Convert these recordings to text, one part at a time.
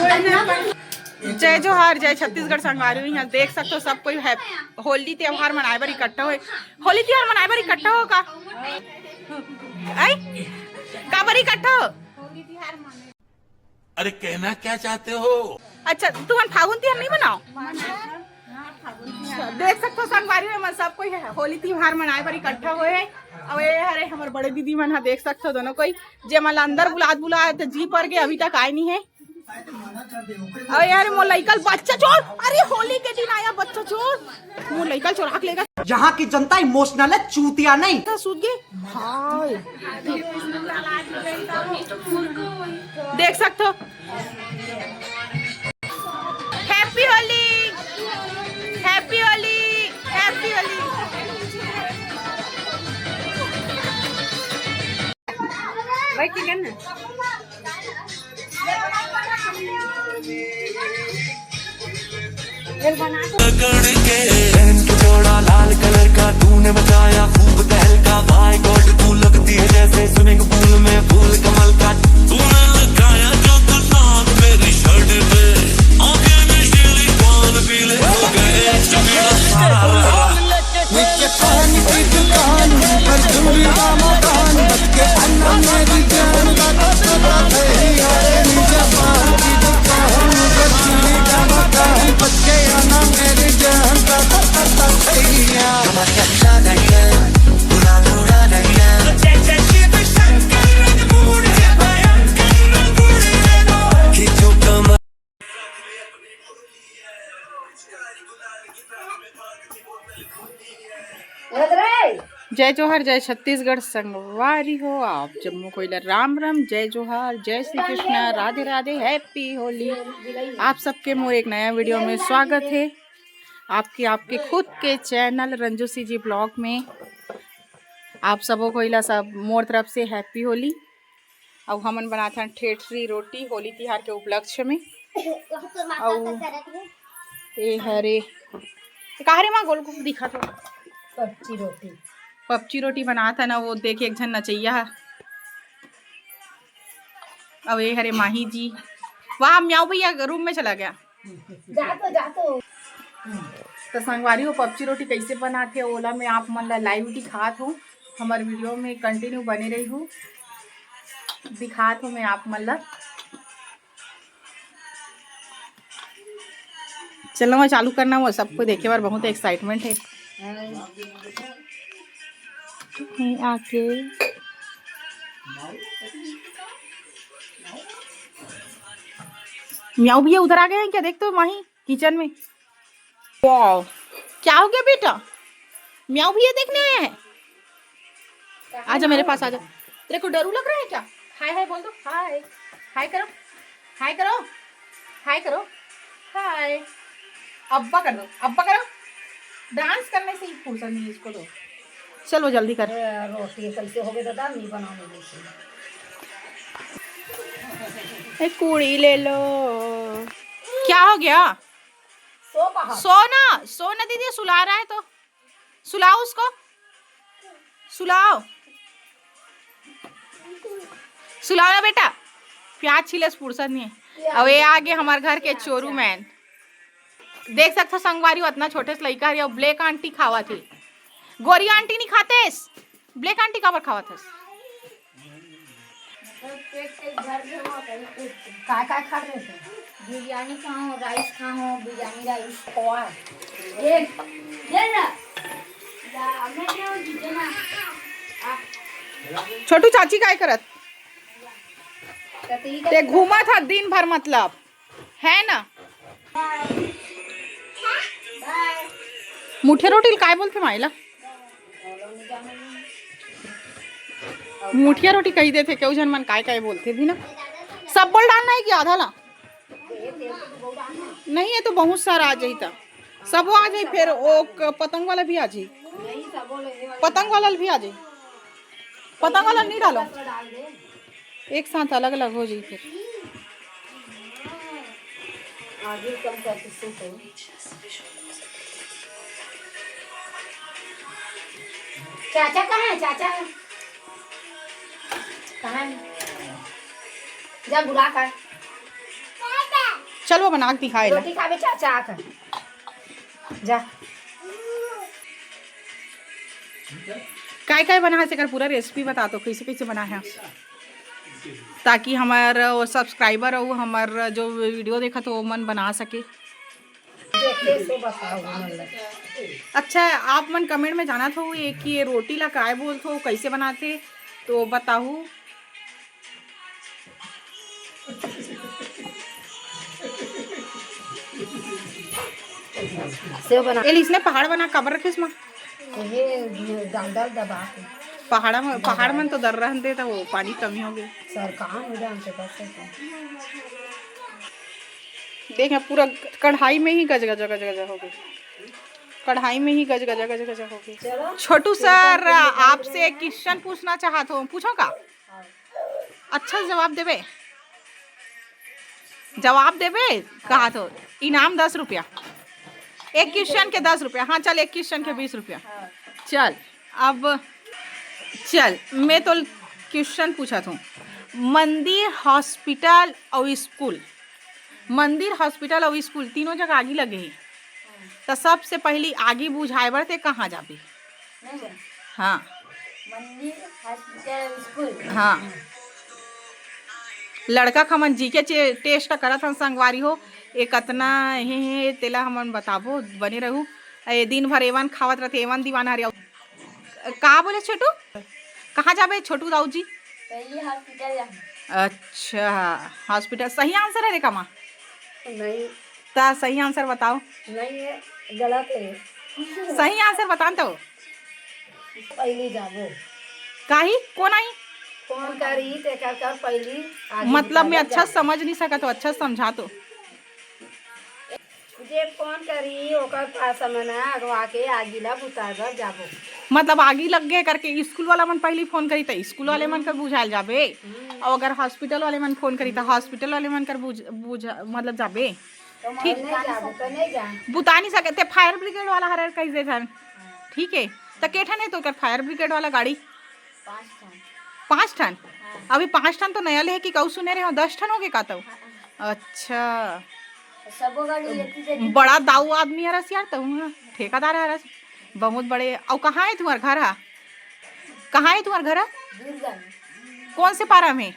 जय जोहार, जय छत्तीसगढ़ संगवारी यहाँ देख सकते हो सब कोई होली त्योहार मनाए बर इकट्ठा हो। होली त्योहार मनाए बर इकट्ठा हो का बर इकट्ठा हो? अरे कहना क्या चाहते हो? अच्छा तुम फागुन त्योहार नहीं बनाओ? देख सकते हो संगवारी में सब कोई होली त्योहार मनाए बर इकट्ठा हुए है। अब ये अरे हमारे बड़े दीदी मन देख सकते हो दोनों कोई जे मन अंदर बुलाए तो जी पर के अभी तक आए नहीं है। अरे यार मोर लइकल बच्चा चोर, अरे होली के दिन आया बच्चा चोर, मोर लइकल चोरा के लेगा। यहाँ की जनता इमोशनल है, चूतिया नहीं। सूझ गए हाय देख सकते हो। Happy Holi, happy Holi, happy Holi. भाई क्या करना जोड़ा लाल कलर का तूने बचाया खूब तहलका। माय गॉड तू लगती है जैसे स्विमिंग पूल में फूल कमल का। तूने लगाया जो गुलाब मेरी शर्ट पे, आंखें में शीली पान पीले हो गए। नीचे पानी की दुकान पर चूड़ी का मकान बच्चे अन्ना मेरी जान का पता नहीं। अरे नीचे पान की दुकान पर चूड़ी का मकान बच्चे अन्ना मेरी जान का पता नहीं। हमारे अच्छा नहीं है बुरा बुरा नहीं है। खींचो कमर जय जोहार, जय छत्तीसगढ़ संगवारी हो आप जम्मू कोइला। राम राम, जय जोहार, जय श्री कृष्ण, राधे राधे, हैप्पी होली। आप सबके मोर एक नया वीडियो में स्वागत है। आपके खुद के चैनल रंजूसी जी ब्लॉग में आप सबों कोइला सब मोर तरफ से हैप्पी होली। अब हमन बनाते हैं ठेठरी रोटी होली तिहार के उपलक्ष्य में। और ये हरे काहरे माँ गोल गोल दिखा तो पपची रोटी बनाता ना वो देखे एक झन नचैया। अब ये हरे माही जी वहाँ म्याऊ भैया रूम में चला गया। जातो तो संगवारी हो पपची रोटी कैसे बनाते ओला में आप मन ला लाइव दिखात हूँ। हमारे वीडियो में कंटिन्यू बने रही हूँ, दिखात हूँ मैं आप मन ला। चलो मैं चालू करना वो सबको देखे बार बहुत एक्साइटमेंट है। आके म्याऊ भैया उधर आ गए हैं क्या? देखते हो माही किचन में। वाह क्या हो गया बेटा? म्याऊ भैया देखने आए हैं। आजा मेरे पास आजा। तेरे को डर लग रहा है क्या? हाय हाय बोल दो, हाय हाय करो, हाय करो, हाय करो, हाय। अब्बा कर दो, अब्बा करो। डांस करने से ही फुर्सत नहीं इसको दो। चलो जल्दी कर। रोटी कैसे हो गए दादा नहीं बनाने जैसे। एक कुड़ी ले लो। क्या हो गया? सोना दीदी सुला रहा है तो सुलाओ उसको, सुलाओ सुलाओ ना बेटा। प्याज छिले फुर्सत नहीं है। अब ये आगे हमारे घर के चोरू मैन देख सकते हो संगवारी हो। इतना छोटे से लड़का है। ब्लैक आंटी खावा थी, गोरी आंटी नहीं खाते, ब्लैक आंटी काबर खावा थे? काय काय खा रहे थे? बिरयानी खाओ, राइस खाओ, बिरयानी राइस खोआ। ये ना छोटू चाची काय करत ते घूमा था दिन भर मतलब है ना। मुठे रोटी काय बोलते माइला? मुठिया रोटी कही देते क्यों जन मन काय काय बोलते भी ना। सब बोल डालना है कि आधा ला? नहीं है तो बहुत सारा आ जाई था। सब आ जाई फिर वो पतंग वाला भी आ जाई, पतंग वाला भी आ जाई। पतंग वाला नहीं डालो, एक साथ अलग अलग हो जाई फिर। चाचा कहाँ है? चाचा कहाँ है? जा बुला कर। चल वो बना के दिखाए ला। रोटी खावे चाचा आकर जा। काय बना है पूरा रेसिपी बता दो कैसे कैसे बना है, ताकि हमार सब्सक्राइबर हो हमार जो वीडियो देखा तो वो मन बना सके। देखे सो बताओ मतलब। अच्छा आप मन कमेंट में जाना था ये कि ये रोटी ला काय बोलते हो, कैसे बनाते तो बताओ। सेव बना इसने पहाड़ बना कबर रखे इसमें ये दाल दबा के पहाड़ में तो दर रहते था वो पानी कमी हो गई। सर कहाँ हो जानते बस देखें पूरा कढ़ाई में ही गज गजा हो गई, कढ़ाई में ही गज गजा हो गई। छोटू सर आपसे एक क्वेश्चन पूछना चाहता हूँ, पूछो का? अच्छा जवाब देवे कहा तो इनाम 10 रुपया, एक क्वेश्चन के 10 रुपया। हाँ चल एक क्वेश्चन के 20 रुपया। चल अब चल मैं तो क्वेश्चन पूछा था, मंदिर हॉस्पिटल और स्कूल, मंदिर हॉस्पिटल और स्कूल तीनों जगह आगी लगे ही, तो सबसे पहली आगी बुझाए बरते कहाँ जाबे? हाँ मंदिर हॉस्पिटल स्कूल। हाँ लड़का खमन जी के टेस्ट करत हन संगवारी हो, एक कतना हे तेला हमन बताबो बने रहू। ए दिन भर एवन खावत रहते, एवन दीवाना हरिया। का बोले छोटू कहाँ जाबे छोटू दाऊ जी? पहले हॉस्पिटल जा। अच्छा हॉस्पिटल सही आंसर है रे कमा? नहीं ता सही आंसर बताओ। नहीं है गलत है। सही आंसर बता तो पहले जाबो काहे कौन आई फोन करी ते कर पहली मतलब मैं अच्छा समझ नहीं सका तो अच्छा समझा तो। जे फोन करी ओकर पास मना अगवा के आगिला बुतागर जाबो। मतलब आगी लग गए करके स्कूल वाला मन पहले फोन करी तो स्कूल वाले मन कर बुझाल जाबे, और अगर हॉस्पिटल वाले मन फोन करी तो हॉस्पिटल वाले मन कर बुझा मतलब जाबे। ठीक नहीं जाबो तो नहीं जा बुता नहीं सकते फायर ब्रिगेड वाला हर कैसे था। ठीक है तो केठा नहीं तो कर फायर ब्रिगेड वाला गाड़ी 5 टन अभी 5 टन तो नया ले है कि कऊ सुने रहे हो 10 टन हो गए का तो। अच्छा सबो गाड़ी लेती जाती। बड़ा दाऊ आदमी है रस यार तुम, ठेकेदार है रस बहुत बड़े। और कहाँ है तुम्हारा घर? कहाँ है तुम्हारा घर? दुर्गम। कौन से पारा में?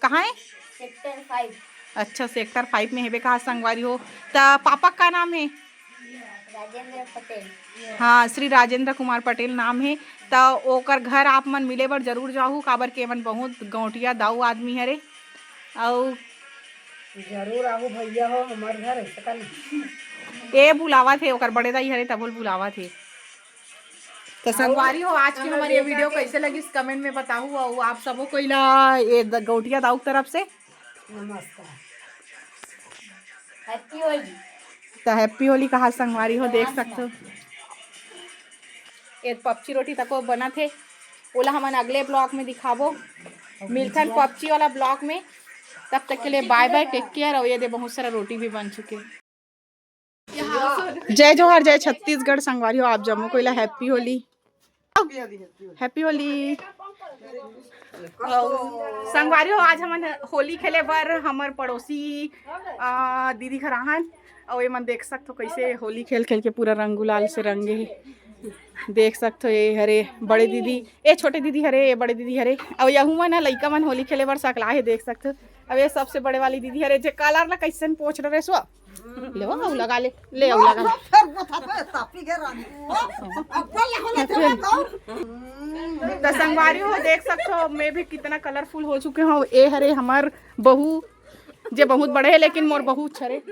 कहाँ है? सेक्टर 5। अच्छा सेक्टर 5 में है बे। कहाँ संगवारी हो? तो पापा का नाम है? राजेंद्र पटेल। हाँ श्री राजेंद्र कुमार पटेल नाम है। तो ओकर घर आप मन मिले बर जरूर जाहू, काबर के मन बहुत गौटिया दाऊ आदमी है रे। और जरूर आहू भैया हो हमार घर है सकल। ए बुलावा थे ओकर बड़े दाई हरे तब बुलावा थे। तो संगवारी हो आज की हमारी ये वीडियो कैसे लगी इस कमेंट में बताओ, और आप सबों को इला ये गौटिया दाऊ तरफ से नमस्कार, हैप्पी होली। तो हैप्पी होली कहा संगवारी हो देख सकते हो। एक पपची रोटी तक बना थे ओला हमन अगले ब्लॉग में दिखाबो, मिलथन पपची वाला ब्लॉग में। तब तक के लिए बाय बाय, टेक केयर। और ये दे बहुत सारा रोटी भी बन चुके। जय जोहार जय छत्तीसगढ़ संगवारी हो आप जम्मू कोइला हैप्पी होली, हैप्पी होली संगवारी हो। आज हम होली खेले बर हमार पड़ोसी दीदी घर आहन, और ये मन देख सकते हो कैसे होली खेल खेल के पूरा रंग गुलाल से रंगे। देख सकते हो ये हरे बड़े दीदी, ये छोटे दीदी हरे, ये बड़े दीदी हरे, और यहू मन लइका मन होली खेले बर सकला है देख सकते हो। अब ये सबसे बड़े वाली दीदी हरे जे कलर ला कैसन पोछ रहे सो ले वो लगा ले लगा तो संगवारी हो देख सकते हो मैं भी कितना कलरफुल हो चुके हूँ। ए हरे हमार बहू जे बहुत बड़े है लेकिन मोर बहू छरे,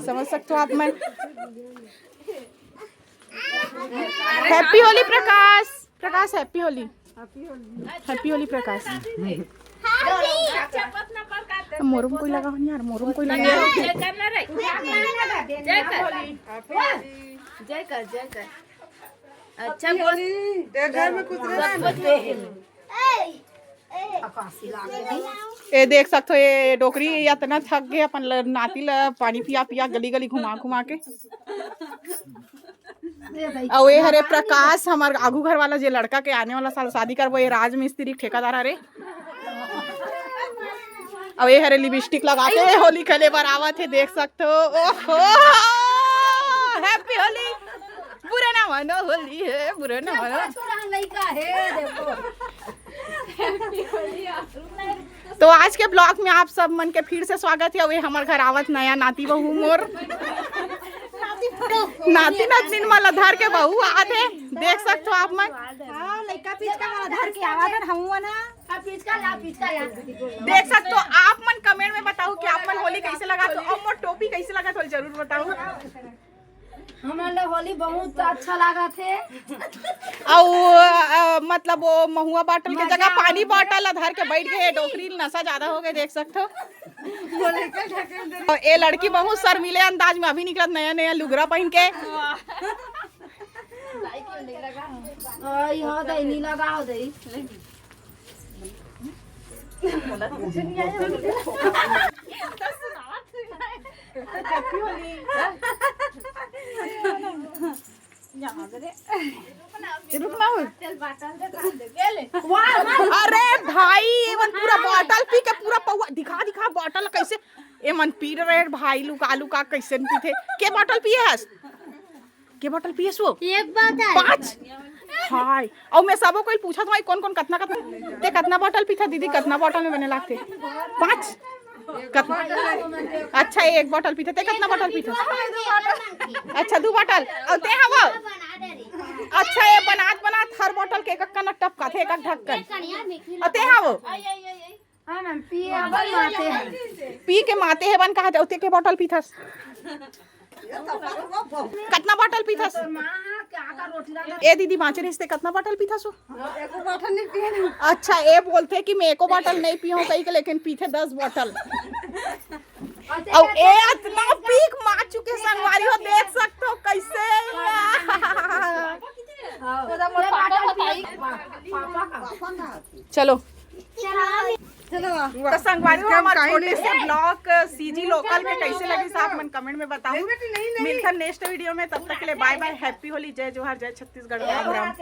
समझ सकते हो आप। मैं हैप्पी होली प्रकाश, प्रकाश हैप्पी होली, हैप्पी होली प्रकाश। मोरम कोई लगा नहीं यार, मोरम कोई लगा जय कर जय कर। अच्छा बोल घर में कुछ ये देख सकते हो ये डोकरी इतना थक गए अपन नाती ला पानी पिया पिया गली गली घुमा घुमा के। और ये हरे प्रकाश हमार आगू घर वाला जे लड़का के आने वाला साल शादी कर वो ये राज मिस्त्री ठेकेदार हरे। अब ये हरे लिपस्टिक लगा के होली खेले पर आवत है, देख सकते हो। ओहो हैप्पी होली, बुरे ना मानो, होली है बुरे ना मानो। लड़का है देखो। तो आज के ब्लॉग में आप सब मन के फिर से स्वागत है। वे हमार घर आवत नया नाती बहू मोर नाती नातिन माला धर के बहू आते, देख सकते हो आप मन। लड़का पिचका वाला धर के आवाज हम ना पिचका ला देख सकते हो आप मन। कमेंट में बताओ कि आप मन होली कैसे लगा, तो और मोर टोपी कैसे लगा तो जरूर बताओ। हमारे होली बहुत अच्छा लगा थे। और मतलब वो महुआ बॉटल के जगह पानी बॉटल धर के बैठ गए, डोकरी नशा ज्यादा हो गए, देख सकते हो। ये लड़की बहुत शर्मीले अंदाज में अभी निकलत नया नया लुगरा पहन के। नहीं लगाओ दे अरे भाई एमन पूरा बॉटल पी के पूरा पौवा दिखा दिखा बॉटल कैसे एमन पी रहे भाई। लुका लुका कैसे पीते के बॉटल पिए हस, के बॉटल पिए वो एक बात 5 हाय। और मैं सबो कोई पूछा तो कौन कौन कितना कितना ते कितना बॉटल पीता दीदी, कितना बॉटल में बने लगते 5 कितना। अच्छा एक बॉटल पीते ते कितना बॉटल पीते? अच्छा 2 बॉटल। और ते हवा अच्छा ये बनात बनात हर बॉटल के एक कन टपका थे, एक ढक्कन। और ते हवा पी के माते है बन कहा जाते के बॉटल पीथस, कितना बॉटल पीथस? ए दीदी बाँचे रिश्ते कितना बॉटल पीथस? अच्छा ये बोलते कि मैं एको बॉटल नहीं पियो कहीं के, लेकिन पीथे 10 बॉटल। और ए इतना पीक मार चुके संगवारी हो, देख सकते हो कैसे। चलो तो संगवारी हो हमारे छोटे से ब्लॉग सीजी लोकल के कैसे लगी आप मन कमेंट में बताओ। मिलकर नेक्स्ट वीडियो में, तब तक के लिए बाय बाय, हैप्पी होली, जय जोहार, जय छत्तीसगढ़, राम राम।